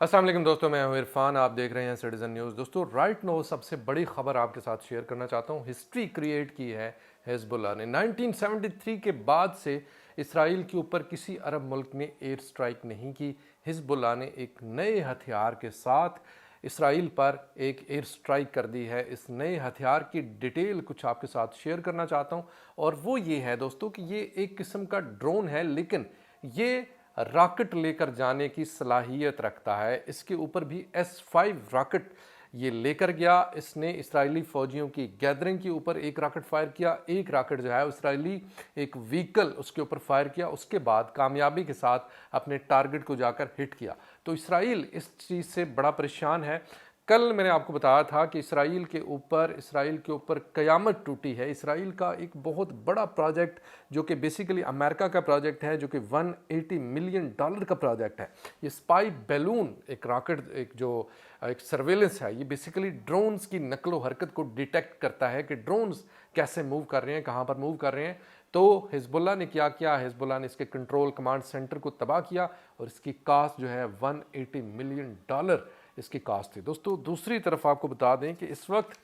अस्सलाम वालेकुम दोस्तों, मैं हूं इरफान। आप देख रहे हैं सिटीजन न्यूज़। दोस्तों राइट नो सबसे बड़ी खबर आपके साथ शेयर करना चाहता हूं। हिस्ट्री क्रिएट की है हिजबुल्लाह ने। 1973 के बाद से इसराइल के ऊपर किसी अरब मुल्क ने एयर स्ट्राइक नहीं की। हिजबुल्लाह ने एक नए हथियार के साथ इसराइल पर एक एयर स्ट्राइक कर दी है। इस नए हथियार की डिटेल कुछ आपके साथ शेयर करना चाहता हूं, और वो ये है दोस्तों कि ये एक किस्म का ड्रोन है, लेकिन ये रॉकेट लेकर जाने की सलाहियत रखता है। इसके ऊपर भी S5 रॉकेट ये लेकर गया। इसने इसराइली फौजियों की गैदरिंग के ऊपर एक रॉकेट फायर किया, एक रॉकेट जो है इसराइली एक व्हीकल उसके ऊपर फायर किया, उसके बाद कामयाबी के साथ अपने टारगेट को जाकर हिट किया। तो इसराइल इस चीज़ से बड़ा परेशान है। कल मैंने आपको बताया था कि इसराइल के ऊपर क़यामत टूटी है। इसराइल का एक बहुत बड़ा प्रोजेक्ट जो कि बेसिकली अमेरिका का प्रोजेक्ट है, जो कि $180 मिलियन का प्रोजेक्ट है। ये स्पाई बैलून एक रॉकेट एक सर्वेलेंस है। ये बेसिकली ड्रोन्स की नकलो हरकत को डिटेक्ट करता है कि ड्रोन्स कैसे मूव कर रहे हैं, कहाँ पर मूव कर रहे हैं। तो हिजबुल्लाह ने क्या किया, हिजबुल्लाह ने इसके कंट्रोल कमांड सेंटर को तबाह किया, और इसकी कास्ट जो है $180 मिलियन इसकी कास्ट थी। दोस्तों दूसरी तरफ आपको बता दें कि इस वक्त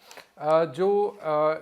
जो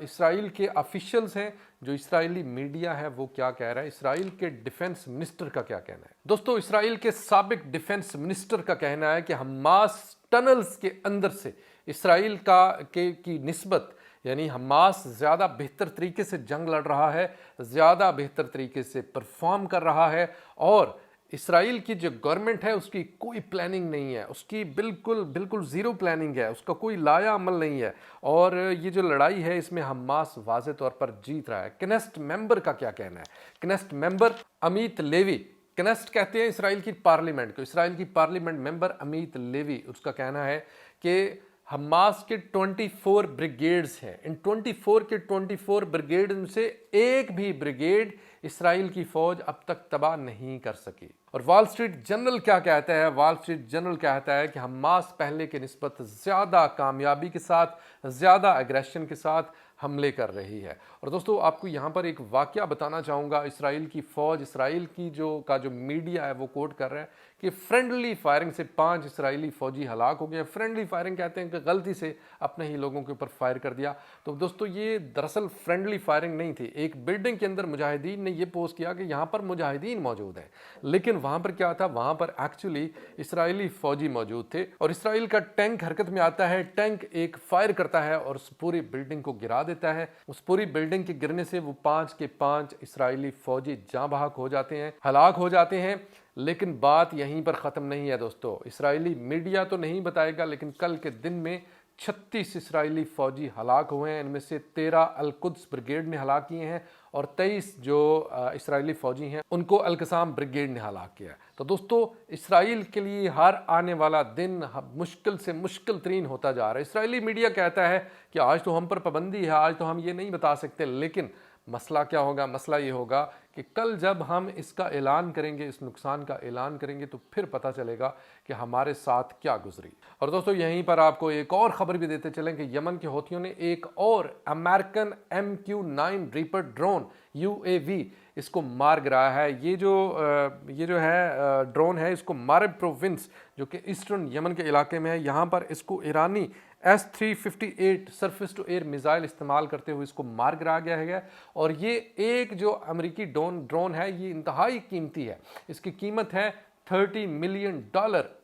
इसराइल के ऑफिशियल्स हैं, जो इसराइली मीडिया है, वो क्या कह रहा है, इसराइल के डिफेंस मिनिस्टर का क्या कहना है। दोस्तों इसराइल के साबिक डिफेंस मिनिस्टर का कहना है कि हमास टनल्स के अंदर से इसराइल की निस्बत, यानी हमास ज़्यादा बेहतर तरीके से जंग लड़ रहा है, ज़्यादा बेहतर तरीके से परफॉर्म कर रहा है, और इसराइल की जो गवर्नमेंट है उसकी कोई प्लानिंग नहीं है, उसकी बिल्कुल ज़ीरो प्लानिंग है, उसका कोई लाया अमल नहीं है, और ये जो लड़ाई है इसमें हमास वाज़े तौर पर जीत रहा है। कनेस्ट मेंबर का क्या कहना है। कनेस्ट मेंबर अमित लेवी, कनेस्ट कहते हैं इसराइल की पार्लियामेंट को, इसराइल की पार्लियामेंट मेंबर अमित लेवी, उसका कहना है कि हमास के 24 ब्रिगेड्स हैं। इन 24 के 24 ब्रिगेड में से एक भी ब्रिगेड इसराइल की फौज अब तक तबाह नहीं कर सकी। और वॉल स्ट्रीट जर्नल क्या कहता है, वॉल स्ट्रीट जर्नल कहता है कि हमास पहले के निस्बत ज़्यादा कामयाबी के साथ, ज़्यादा एग्रेशन के साथ हमले कर रही है। और दोस्तों आपको यहाँ पर एक वाकया बताना चाहूँगा। इसराइल की फ़ौज, इसराइल की जो मीडिया है वो कोट कर रहा है कि फ्रेंडली फायरिंग से 5 इसराइली फ़ौजी हलाक हो गए। फ्रेंडली फायरिंग कहते हैं कि गलती से अपने ही लोगों के ऊपर फायर कर दिया। तो दोस्तों ये दरअसल फ्रेंडली फायरिंग नहीं थी। एक बिल्डिंग के अंदर मुजाहिदीन ने ये पोस्ट किया कि यहाँ पर मुजाहिदीन मौजूद हैं, लेकिन वहाँ पर क्या था, वहाँ पर एक्चुअली इसराइली फ़ौजी मौजूद थे। और इसराइल का टैंक हरकत में आता है, टैंक एक फायर करता है और उस पूरी बिल्डिंग को गिरा देता है। उस पूरी बिल्डिंग के गिरने से वो 5 के 5 इसराइली फौजी जाँ बहक हो जाते हैं, हलाक हो जाते हैं। लेकिन बात यहीं पर ख़त्म नहीं है दोस्तों। इसराइली मीडिया तो नहीं बताएगा, लेकिन कल के दिन में 36 इसराइली फौजी हलाक हुए हैं। इनमें से 13 अल-कुद्स ब्रिगेड ने हलाक किए हैं, और 23 जो इसराइली फौजी हैं उनको अल-कसाम ब्रिगेड ने हलाक किया है। तो दोस्तों इसराइल के लिए हर आने वाला दिन मुश्किल से मुश्किल तरीन होता जा रहा है। इसराइली मीडिया कहता है कि आज तो हम पर पाबंदी है, आज तो हम ये नहीं बता सकते, लेकिन मसला क्या होगा, मसला ये होगा कि कल जब हम इसका ऐलान करेंगे, इस नुकसान का ऐलान करेंगे, तो फिर पता चलेगा कि हमारे साथ क्या गुजरी। और दोस्तों यहीं पर आपको एक और ख़बर भी देते चलें कि यमन के हौथियों ने एक और American MQ-9 reaper drone UAV इसको मार गिराया है। ये जो है ड्रोन है, इसको मारिब प्रोविंस जो कि ईस्टर्न यमन के इलाके में है, यहाँ पर इसको ईरानी S-358 surface to air missile इस्तेमाल करते हुए इसको मार गिराया गया है। और ये एक जो अमेरिकी ड्रोन है, ये इंतहाई कीमती है। इसकी कीमत है $30 मिलियन।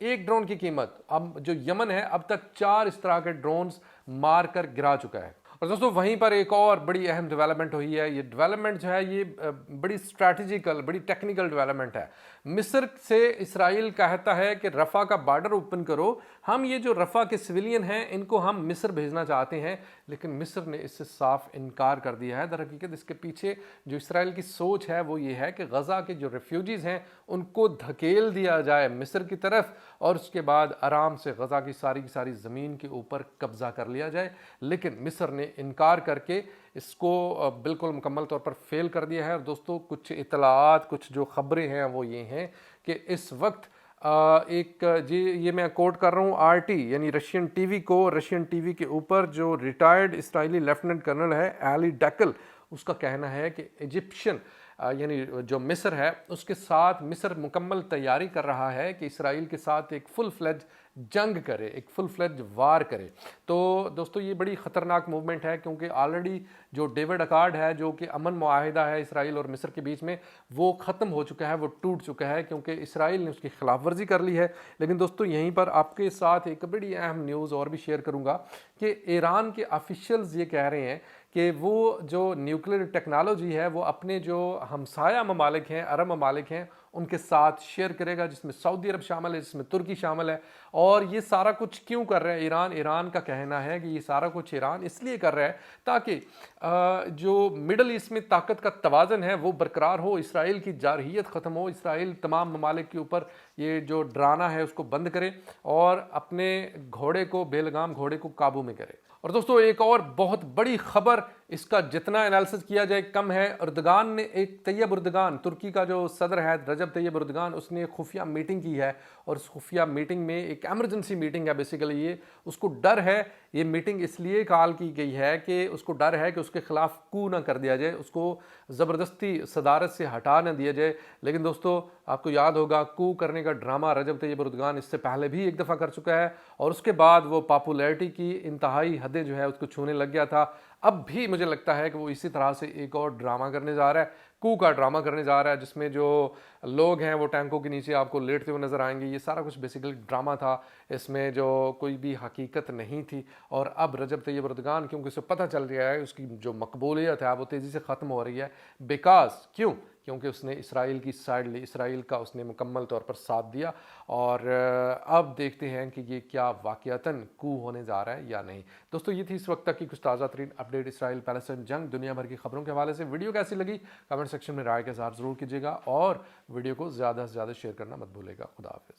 एक ड्रोन की कीमत। अब जो यमन है अब तक 4 इस तरह के ड्रोन्स मार कर गिरा चुका है। और दोस्तों वहीं पर एक और बड़ी अहम डेवलपमेंट हुई है। ये डेवलपमेंट जो है ये बड़ी स्ट्रैटेजिकल, बड़ी टेक्निकल डेवलपमेंट है। मिस्र से इसराइल कहता है कि रफ़ा का बॉर्डर ओपन करो, हम ये जो रफ़ा के सिविलियन हैं इनको हम मिस्र भेजना चाहते हैं, लेकिन मिस्र ने इससे साफ इनकार कर दिया है। दर हकीकत इसके पीछे जो इसराइल की सोच है वो ये है कि गज़ा के जो रेफ्यूजीज़ हैं उनको धकेल दिया जाए मिस्र की तरफ, और उसके बाद आराम से गज़ा की सारी ज़मीन के ऊपर कब्ज़ा कर लिया जाए। लेकिन मिस्र ने इनकार करके इसको बिल्कुल मुकम्मल तौर पर फेल कर दिया है। और दोस्तों कुछ इतलात, कुछ जो खबरें हैं वो ये हैं कि इस वक्त ये मैं कोट कर रहा हूँ RT यानी रशियन टीवी के ऊपर जो रिटायर्ड इसराइली लेफ्टिनेंट कर्नल है एली डैकल, उसका कहना है कि इजिप्शियन यानी जो मिस्र है उसके साथ मिस्र मुकम्मल तैयारी कर रहा है कि इसराइल के साथ एक फुल फ्लेज जंग करे, एक फुल फ्लेज वार करे। तो दोस्तों ये बड़ी ख़तरनाक मूवमेंट है, क्योंकि ऑलरेडी जो डेविड अकार्ड है, जो कि अमन मुआहिदा है इसराइल और मिस्र के बीच में, वो ख़त्म हो चुका है, वो टूट चुका है, क्योंकि इसराइल ने उसकी खिलाफ वर्जी कर ली है। लेकिन दोस्तों यहीं पर आपके साथ एक बड़ी अहम न्यूज़ और भी शेयर करूँगा कि ईरान के ऑफिशियल्स ये कह रहे हैं कि वो जो न्यूक्लियर टेक्नोलॉजी है वो अपने जो हमसाया ममालिक हैं, अरब ममालिक हैं, उनके साथ शेयर करेगा, जिसमें सऊदी अरब शामिल है, जिसमें तुर्की शामिल है। और ये सारा कुछ क्यों कर रहा है ईरान? ईरान का कहना है कि ये सारा कुछ ईरान इसलिए कर रहा है ताकि जो मिडल ईस्ट में ताकत का तवाज़न है वो बरकरार हो, इसराइल की जारहियत ख़त्म हो, इसराइल तमाम ममालिक के ऊपर ये जो डराना है उसको बंद करे और अपने घोड़े को, बेलगाम घोड़े को काबू में करे। और दोस्तों एक और बहुत बड़ी खबर, इसका जितना एनालिसिस किया जाए कम है। अर्दगान ने एक तैयब अर्दगान, तुर्की का जो सदर है रजब तैयब अर्दगान, उसने एक खुफिया मीटिंग की है और उस खुफिया मीटिंग में एक एमरजेंसी मीटिंग है बेसिकली। ये उसको डर है, ये मीटिंग इसलिए कॉल की गई है कि उसको डर है कि उसके खिलाफ कू ना कर दिया जाए, उसको ज़बरदस्ती सदारत से हटा ना दिया जाए। लेकिन दोस्तों आपको याद होगा कू करने का ड्रामा रजब तैयब अर्दगान इससे पहले भी एक दफ़ा कर चुका है और उसके बाद वो पॉपुलैरिटी की इंतहाई हदें जो है उसको छूने लग गया था। अब भी मुझे लगता है कि वो इसी तरह से एक और ड्रामा करने जा रहा है, कू का ड्रामा करने जा रहा है, जिसमें जो लोग हैं वो टैंकों के नीचे आपको लेटते हुए नजर आएंगे। ये सारा कुछ बेसिकली ड्रामा था, इसमें जो कोई भी हकीकत नहीं थी। और अब रजब तैयब अर्दगान, क्योंकि उसे पता चल गया है उसकी जो मकबूलियत है वो तेज़ी से ख़त्म हो रही है, बिकॉज क्योंकि उसने इसराइल की साइड ली, इसराइल का उसने मुकम्मल तौर पर साथ दिया। और अब देखते हैं कि ये क्या वाक़यातन कू होने जा रहा है या नहीं। दोस्तों ये थी इस वक्त तक की कुछ ताज़ा तरीन अपडेट इसराइल पैलेस्टाइन जंग दुनिया भर की खबरों के हवाले से। वीडियो कैसी लगी कमेंट सेक्शन में राय के साथ ज़रूर कीजिएगा और वीडियो को ज़्यादा से ज़्यादा शेयर करना मत भूलिएगा। खुदा हाफिज़।